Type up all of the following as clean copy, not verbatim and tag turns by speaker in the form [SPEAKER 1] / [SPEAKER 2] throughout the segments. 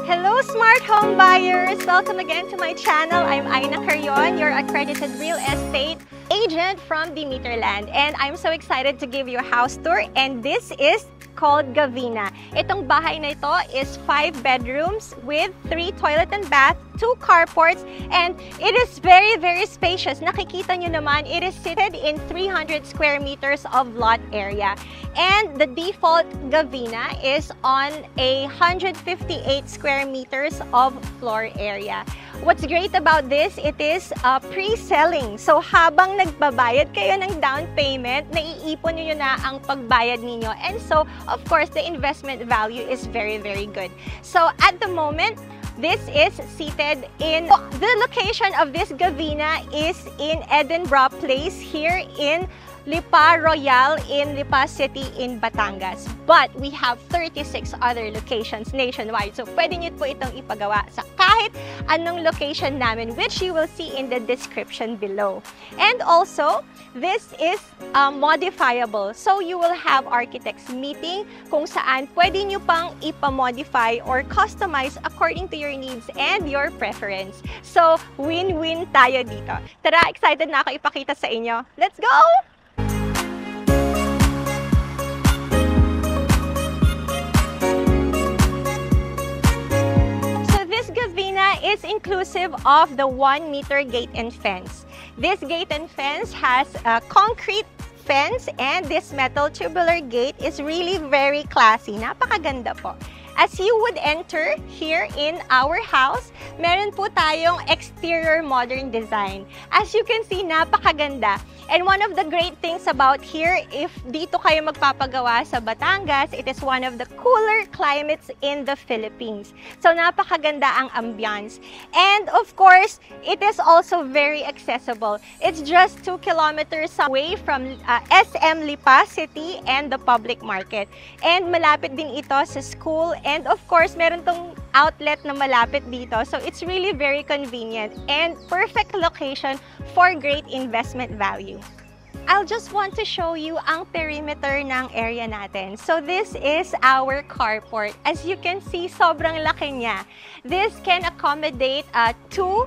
[SPEAKER 1] Hello, smart home buyers! Welcome again to my channel. I'm Aina Carrion, your accredited real estate agent from Dimitarland. And I'm so excited to give you a house tour. And this is called Gavina. Itong bahay na ito is 5 bedrooms with 3 toilet and bath, 2 carports, and it is very, very spacious. Nakikita nyo naman, it is seated in 300 square meters of lot area. And the default Gavina is on 158 square meters of floor area. What's great about this, it is pre-selling. So habang nagbabayad kayo ng down payment, naiipon nyo na ang pagbayad ninyo. And so, of course, the investment value is very, very good. So at the moment, this is seated in, the location of this Gavina is in Edinburgh Place here in Lipa Royal in Lipa City in Batangas. But we have 36 other locations nationwide. So pwede nyo po itong ipagawa sa kahit anong location namin, which you will see in the description below. And also, this is modifiable. So you will have architects meeting kung saan pwede nyo pang ipamodify or customize according to your needs and your preference. So win-win tayo dito. Tara, excited na ako ipakita sa inyo. Let's go! Gavina is inclusive of the 1-meter gate and fence. This gate and fence has a concrete fence, and this metal tubular gate is really very classy. Napakaganda po. As you would enter here in our house, meron po tayong exterior modern design. As you can see, napakaganda. And one of the great things about here, if dito kayo magpapagawa sa Batangas, it is one of the cooler climates in the Philippines. So napakaganda ang ambiance. And of course, it is also very accessible. It's just 2 kilometers away from SM Lipa City and the public market. And malapit din ito sa school. And of course, meron tong outlet na malapit dito. So it's really very convenient and perfect location for great investment value. I'll just want to show you ang perimeter ng area natin. So this is our carport. As you can see, sobrang laki niya. This can accommodate 2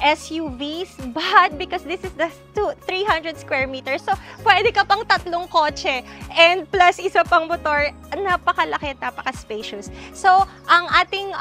[SPEAKER 1] SUVs, but because this is the 300 square meters, so pwede ka pang 3 kotse and plus isa pang motor. Napakalaki, napaka-spacious. So ang ating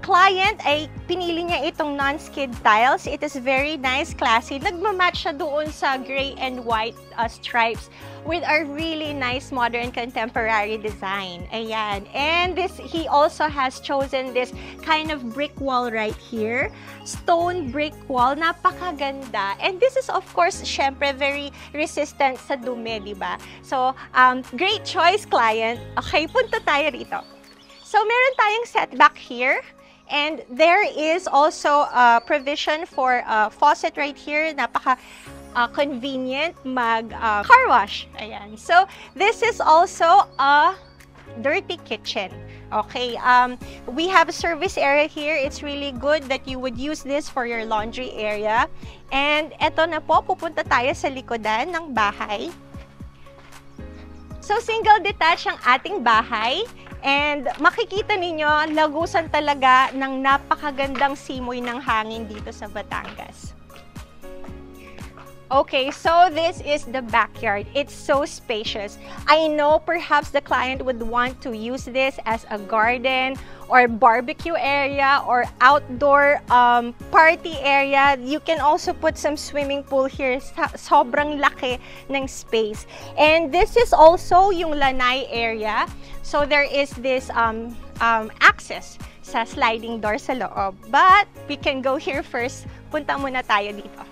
[SPEAKER 1] client ay pinili niya itong non-skid tiles. It is very nice, classy. Nagmamatch siya doon sa gray and white stripes with a really nice modern contemporary design. Ayan. And this, he also has chosen this kind of brick wall right here. Stone brick wall. Napakaganda. And this is of course, syempre, very resistant sa dumi, diba? So, great choice, client. Okay, punta tayo rito. So, meron tayong setback here. And there is also a provision for a faucet right here. Convenient car wash. Ayan. So, this is also a dirty kitchen. Okay, we have a service area here. It's really good that you would use this for your laundry area. And eto na po, pupunta tayo sa likodan ng bahay. So, single detached ang ating bahay. And makikita ninyo, lagusan talaga ng napakagandang simoy ng hangin dito sa Batangas. Okay, so this is the backyard. It's so spacious. I know perhaps the client would want to use this as a garden or barbecue area or outdoor party area. You can also put some swimming pool here. Sobrang laki ng space. And this is also yung lanai area. So there is this access sa sliding door sa loob. But we can go here first. Punta muna tayo dito.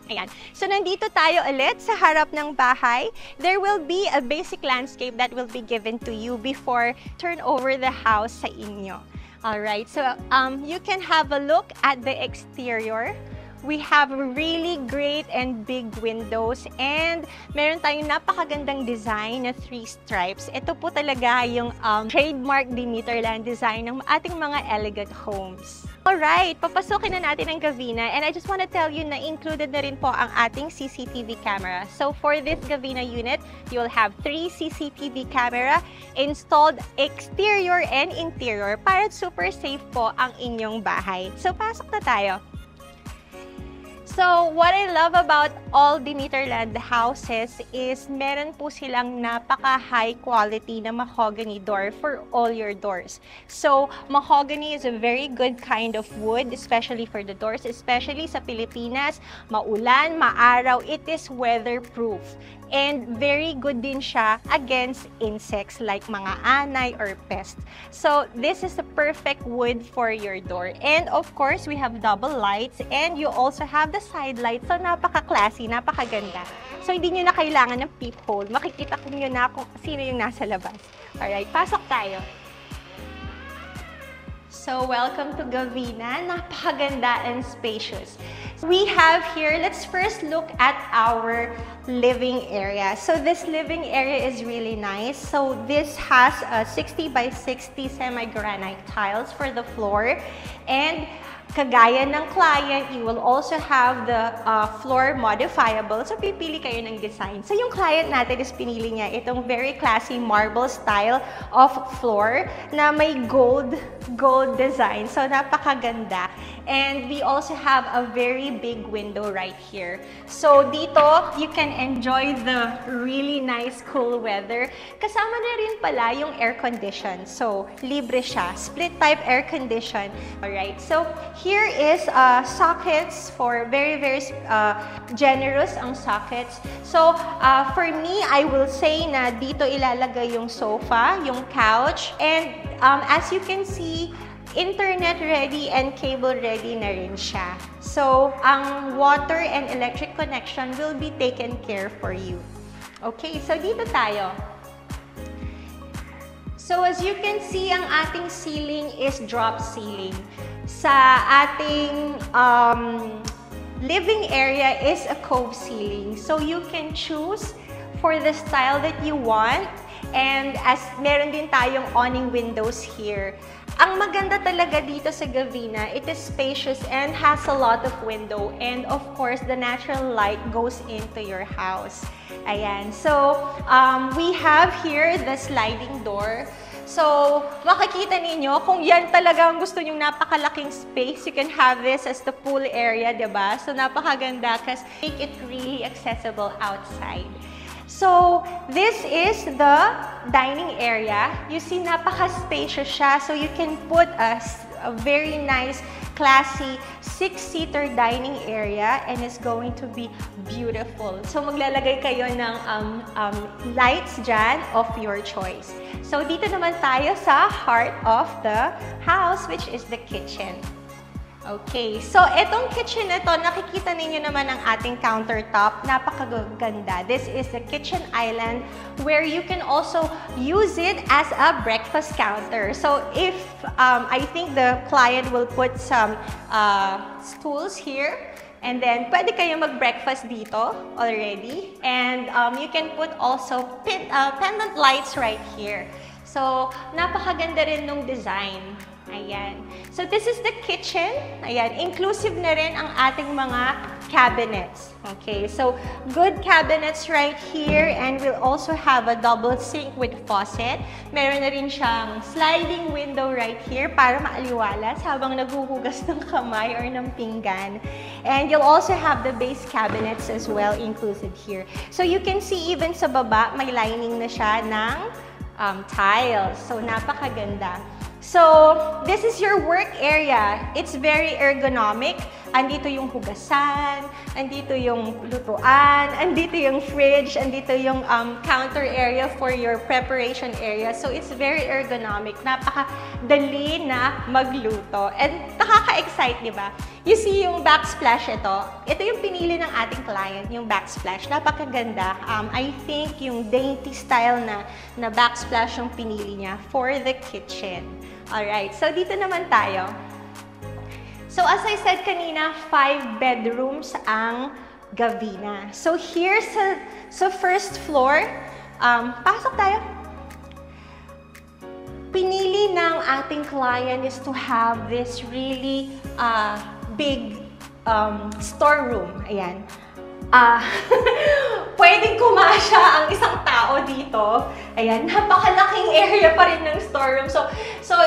[SPEAKER 1] Ayan. So, nandito tayo ulit sa harap ng bahay. There will be a basic landscape that will be given to you before turn over the house sa inyo. Alright, so you can have a look at the exterior. We have really great and big windows, and meron tayong napakagandang design na 3 stripes. Ito po talaga yung trademark Dimitarland design ng ating mga elegant homes. Alright, papasukin na natin ang Gavina, and I just want to tell you na included na rin po ang ating CCTV camera. So for this Gavina unit, you'll have 3 CCTV camera installed exterior and interior para super safe po ang inyong bahay. So pasok na tayo. So, what I love about all Dimitarland houses is meron po silang napaka-high quality na mahogany door for all your doors. So, mahogany is a very good kind of wood, especially for the doors, especially sa Pilipinas, maulan, maaraw, it is weatherproof. And very good din siya against insects like mga anay or pests. So, this is the perfect wood for your door. And of course, we have double lights and you also have the side lights. So, napaka-classy, napakaganda. So, hindi nyo na kailangan ng peephole. Makikita ko nyo na kung sino yung nasa labas. Alright, pasok tayo. So, welcome to Gavina. Napakaganda and spacious. We have here, let's first look at our living area. So, this living area is really nice. So, this has a 60 by 60 semi-granite tiles for the floor. And kagaya ng client, you will also have the floor modifiable. So, pipili kayo ng design. So, yung client natin is pinili niya itong very classy marble style of floor na may gold design. So, napakaganda. And we also have a very big window right here. So, dito, you can enjoy the really nice cool weather. Kasama na rin pala yung air condition. So, libre siya. Split type air condition. Alright. So, here is sockets for very generous ang sockets. So, for me, I will say na dito ilalagay yung sofa, yung couch, and as you can see, internet ready and cable ready na rin siya. So, ang water and electric connection will be taken care for you. Okay, so dito tayo. So, as you can see, ang ating ceiling is drop ceiling. Sa ating living area is a cove ceiling. So, you can choose for the style that you want. And as meron din tayong awning windows here. Ang maganda talaga dito sa Gavina, it is spacious and has a lot of window. And of course, the natural light goes into your house. Ayan. So, we have here the sliding door. So, makikita ninyo, kung yan talaga ang gusto nyong napakalaking space, you can have this as the pool area, diba? So, napakaganda kasi make it really accessible outside. So, this is the dining area. You see, napaka-spacious siya. So, you can put a very nice, classy, 6-seater dining area and it's going to be beautiful. So, maglalagay kayo ng lights dyan of your choice. So, dito naman tayo sa heart of the house, which is the kitchen. Okay, so itong kitchen na ito, nakikita ninyo naman ang ating countertop. Napakaganda. This is the kitchen island where you can also use it as a breakfast counter. So if, I think the client will put some stools here. And then, pwede kayo mag-breakfast dito already. And you can put also pendant lights right here. So, napakaganda rin nung design. Ayan. So, this is the kitchen. Ayan. Inclusive na rin ang ating mga cabinets. Okay. So, good cabinets right here. And we'll also have a double sink with faucet. Meron na rin siyang sliding window right here para maaliwalas habang naghuhugas ng kamay or ng pinggan. And you'll also have the base cabinets as well included here. So, you can see even sa baba, may lining na siya ng tiles. So, napakaganda. So, this is your work area. It's very ergonomic. Andito yung hugasan, andito yung lutuan, andito yung fridge, andito yung counter area for your preparation area. So, it's very ergonomic. Napakadali na magluto. And nakaka-excite, di ba? You see yung backsplash ito. Ito yung pinili ng ating client, yung backsplash. Napakaganda. I think yung dainty style na backsplash yung pinili niya for the kitchen. Alright, so dito naman tayo. So as I said kanina, 5 bedrooms ang Gavina. So here sa first floor, pasok tayo. pinili ng ating client is to have this really big storeroom. Ayan. Pwedeng kumasya ang isang tao dito. Ayan, napakalaking area pa rin ng storeroom. So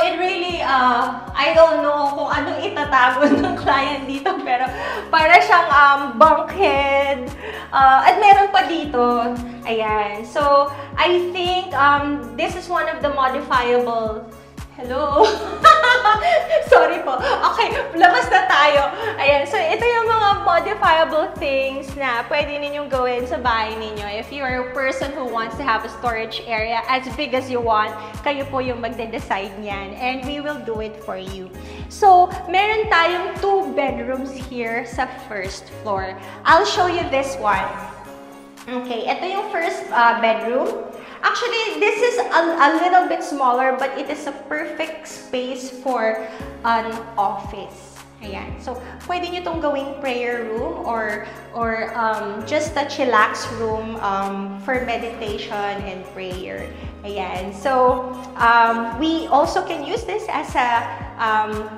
[SPEAKER 1] it really, I don't know kung anong itatago ng client dito, pero para siyang bulkhead. At meron pa dito. Ayan. So, I think this is one of the modifiable. Hello? Sorry po. Okay, labas na tayo. Ayan, so ito yung mga modifiable things na pwede ninyong gawin sa bahay ninyo. If you are a person who wants to have a storage area as big as you want, kayo po yung magde-decide niyan. And we will do it for you. So, meron tayong 2 bedrooms here sa first floor. I'll show you this one. Okay, ito yung first bedroom. Actually, this is a little bit smaller, but it is a perfect space for an office. Ayan. So, pwede nyo itong gawing prayer room or just a chillax room for meditation and prayer. Ayan. So, we also can use this as a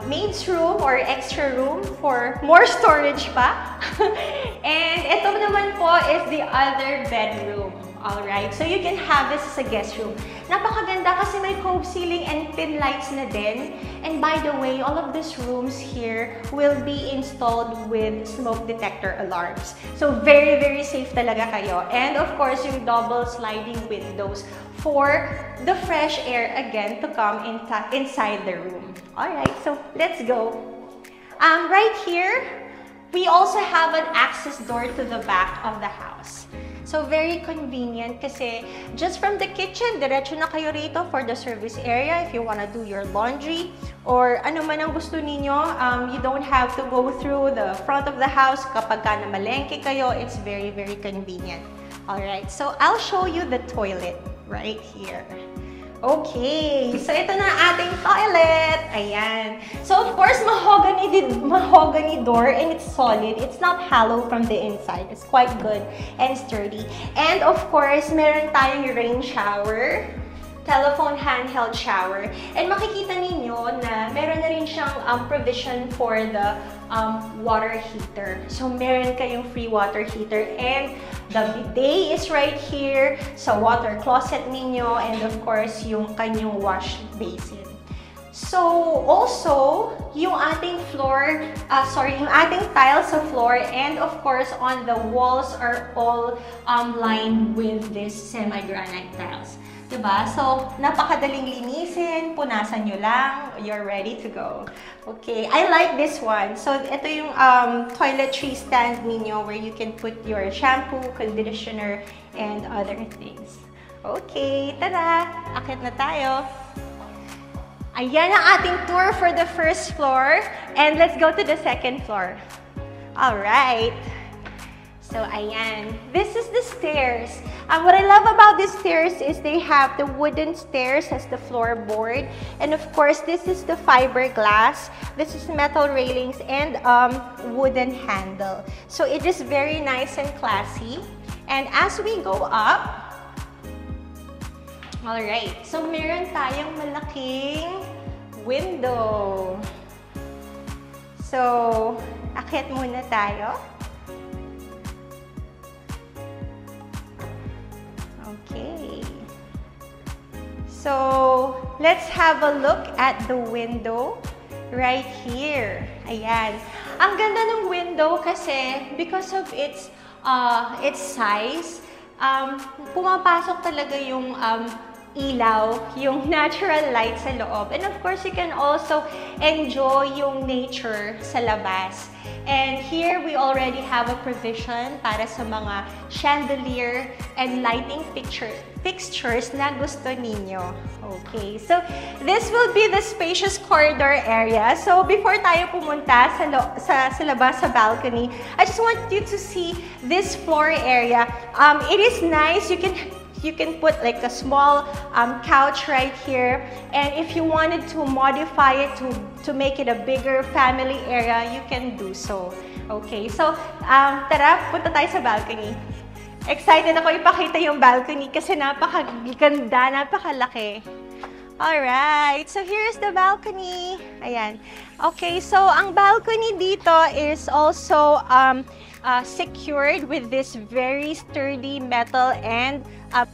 [SPEAKER 1] maid's room or extra room for more storage pa. And ito naman po is the other bedroom. Alright, so you can have this as a guest room. Napakaganda kasi may cove ceiling and thin lights na din. And by the way, all of these rooms here will be installed with smoke detector alarms. So very, very safe talaga kayo. And of course, yung double sliding windows for the fresh air again to come inside the room. Alright, so let's go. Right here, we also have an access door to the back of the house. So, very convenient kasi just from the kitchen, diretso na kayo rito for the service area if you wanna do your laundry or ano man ang gusto ninyo. You don't have to go through the front of the house kapag ka namalengke kayo. It's very, very convenient. Alright, so I'll show you the toilet right here. Okay, so ito na ating toilet. Ayan. So, of course, mahogany door and it's solid. It's not hollow from the inside. It's quite good and sturdy. And, of course, meron tayong rain shower, telephone handheld shower. And makikita ninyo na meron na rin siyang provision for the water heater. So, meron kayong free water heater and the bidet is right here sa water closet ninyo and of course, yung kanyang wash basin. So, also, yung ating yung ating tiles sa floor and of course, on the walls are all lined with this semi-granite tiles. Diba? So, napakadaling linisin, punasan nyo lang, you're ready to go. Okay, I like this one. So, ito yung toiletry stand ninyo where you can put your shampoo, conditioner, and other things. Okay, tada! Akit na tayo. Ayan ang ating tour for the first floor. And let's go to the second floor. Alright. So, ayan. This is the stairs. What I love about these stairs is they have the wooden stairs as the floorboard. And of course, this is the fiberglass. This is metal railings and wooden handle. So, it is very nice and classy. And as we go up, alright. So, meron tayong malaking window. So, akyat muna tayo. Okay. So, let's have a look at the window right here. Ayan. Ang ganda ng window kasi because of its size, pumapasok talaga yung ilaw, yung natural light sa loob. And of course, you can also enjoy yung nature sa labas. And here, we already have a provision para sa mga chandelier and lighting fixtures na gusto ninyo. Okay, so this will be the spacious corridor area. So before tayo pumunta sa labas sa balcony, I just want you to see this floor area. It is nice. You can put like a small couch right here. And if you wanted to modify it to make it a bigger family area, you can do so. Okay, so tara, punta tayo sa balcony. Excited ako ipakita yung balcony kasi napakaganda, napakalaki. Alright, so here's the balcony. Ayan. Okay, so ang balcony dito is also secured with this very sturdy metal and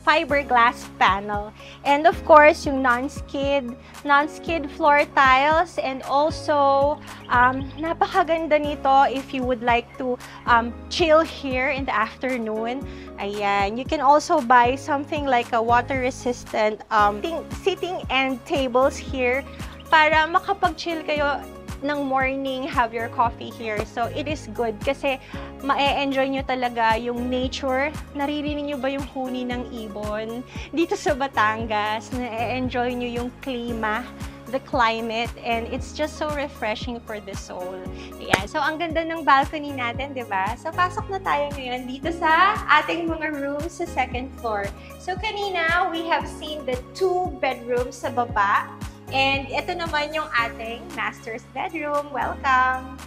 [SPEAKER 1] fiberglass panel. And of course, yung non-skid floor tiles, and also napakaganda nito if you would like to chill here in the afternoon. Ayan, you can also buy something like a water-resistant seating and tables here para makapag-chill kayo ng morning, have your coffee here. So, it is good kasi ma-enjoy nyo talaga yung nature. Naririnig nyo ba yung huni ng ibon? Dito sa Batangas, na-enjoy nyo yung klima, the climate, and it's just so refreshing for the soul. Ayan. So, ang ganda ng balcony natin, di ba? So, pasok na tayo ngayon dito sa ating mga rooms sa second floor. So, kanina, we have seen the 2 bedrooms sa baba. And ito naman yung ating master's bedroom. Welcome!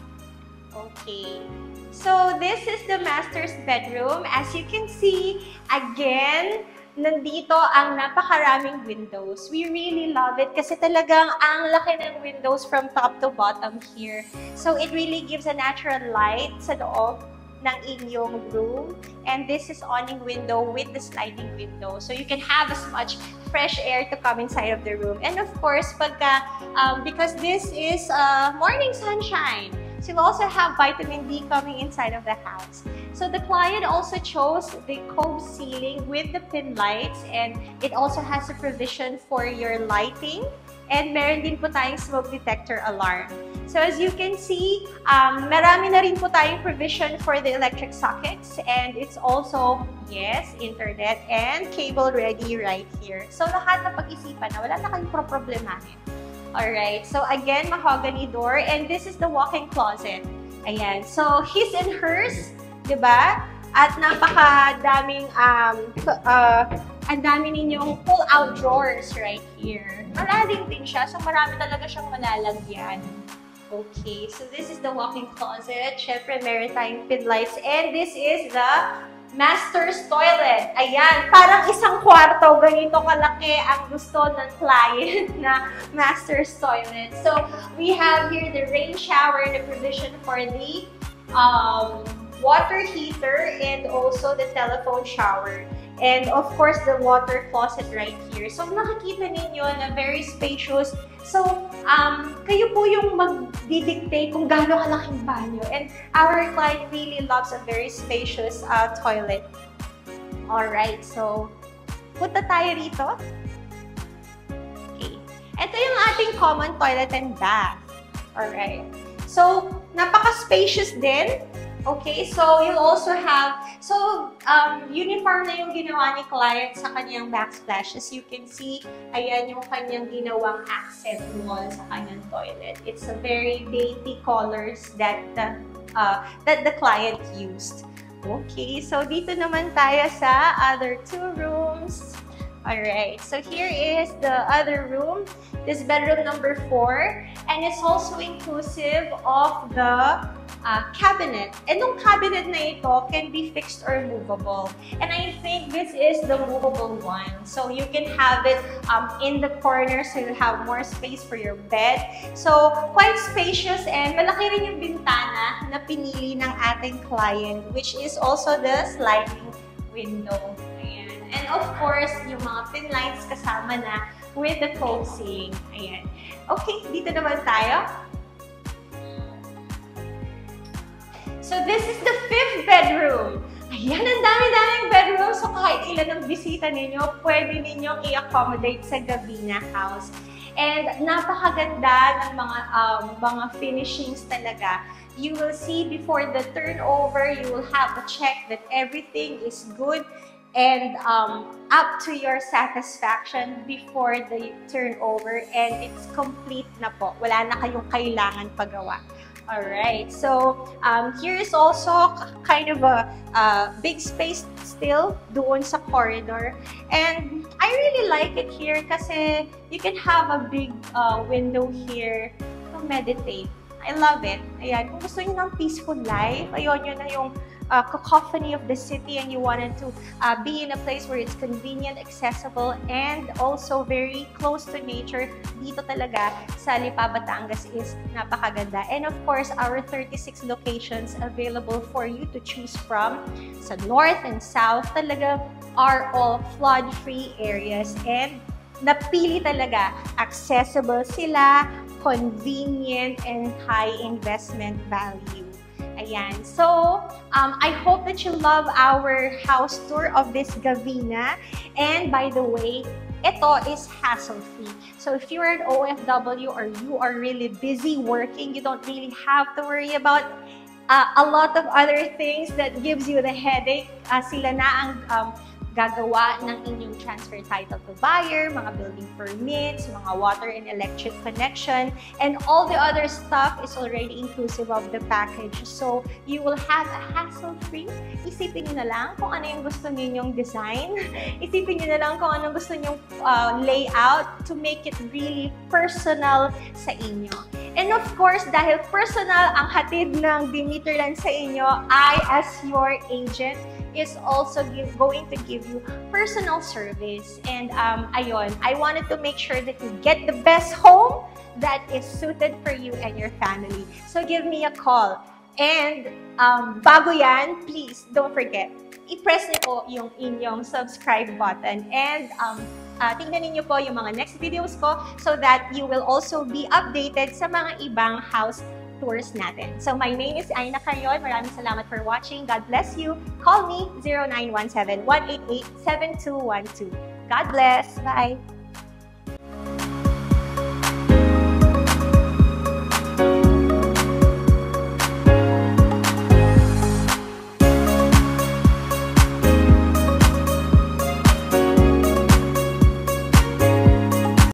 [SPEAKER 1] Okay. So, this is the master's bedroom. As you can see, again, nandito ang napakaraming windows. We really love it kasi talagang ang laki ng windows from top to bottom here. So, it really gives a natural light sa loob ng inyong room. And this is awning window with the sliding window. So, you can have as much fresh air to come inside of the room. And of course, because this is morning sunshine, so you also have vitamin D coming inside of the house. So the client also chose the cove ceiling with the pin lights, and it also has a provision for your lighting. And meron din po tayong smoke detector alarm. So as you can see, marami na rin po tayong provision for the electric sockets, and it's also, yes, internet and cable ready right here. So lahat na pag-isipan na, wala na kayong problemahin. Alright, so again, mahogany door, and this is the walk-in closet. Ayan, so his and hers, diba? At napakadaming, ang dami ninyong pull-out drawers right here. Malalim din siya, so marami talaga siyang malalagyan. Okay, so this is the walk-in closet. Syempre, meron tayong pin lights. And this is the master's toilet. Ayan, parang isang kwarto. Ganito kalaki ang gusto ng client na master's toilet. So, we have here the rain shower, the provision for the water heater, and also the telephone shower. And of course, the water closet right here. So, nakikita ninyo na very spacious. So, kayo po yung mag-dictate kung gaano kalaking banyo. And our client really loves a very spacious toilet. Alright, so, punta tayo rito. Okay. Ito yung ating common toilet and bath. Alright. So, napaka-spacious din. Okay, so you'll also have, uniform na yung ginawa ni client sa kanyang backsplash. As you can see, ayan yung kanyang ginawang accent wall sa kanyang toilet. It's a very dainty colors that the client used. Okay, so dito naman tayo sa other 2 rooms. Alright, so here is the other room. This bedroom number 4, and it's also inclusive of the cabinet. And yung cabinet na ito can be fixed or movable. And I think this is the movable one. So you can have it in the corner so you have more space for your bed. So quite spacious, and malaki rin yung bintana na pinili ng ating client, which is also the sliding window. Ayan. And of course, yung mga pin lights kasama na with the cove ceiling. Ayan. Okay, dito naman tayo. So this is the 5th bedroom. Ayan, ang dami-daming bedroom. So kahit ilan ang bisita ninyo, pwede ninyong i-accommodate sa Gabina House. And napakaganda ng mga finishings talaga. You will see before the turnover, you will have to check that everything is good and up to your satisfaction before the turnover, and it's complete na po. Wala na kayong kailangan pagawa. Alright, so here is also kind of a big space still doon sa corridor. And I really like it here kasi you can have a big window here to meditate. I love it. Ayan, kung gusto niyo ng peaceful life, ayun yun na yung cacophony of the city and you wanted to be in a place where it's convenient, accessible, and also very close to nature, dito talaga sa Lipa, Batangas is napakaganda. And of course, our 36 locations available for you to choose from sa north and south talaga are all flood-free areas and napili talaga, accessible sila, convenient, and high investment value. Ayan. So, I hope that you love our house tour of this Gavina. And by the way, ito is hassle-free. So if you're an OFW or you are really busy working, you don't really have to worry about a lot of other things that gives you the headache. Sila na ang gagawa ng inyong transfer title to buyer, mga building permits, mga water and electric connection, and all the other stuff is already inclusive of the package. So, you will have a hassle-free. Isipin nyo na lang kung ano yung gusto ninyong design. Isipin nyo na lang kung ano gusto nyong layout to make it really personal sa inyo. And of course, dahil personal ang hatid ng Dimiterland sa inyo, I, as your agent, is also going to give you personal service. And ayun, I wanted to make sure that you get the best home that is suited for you and your family. So give me a call. And bago yan, please don't forget, i-press niyo po yung inyong subscribe button. And tingnan niyo po yung mga next videos ko so that you will also be updated sa mga ibang house tours natin. So my name is Aina Carrion. Maraming salamat for watching. God bless you. Call me 0917-188-7212. God bless. Bye!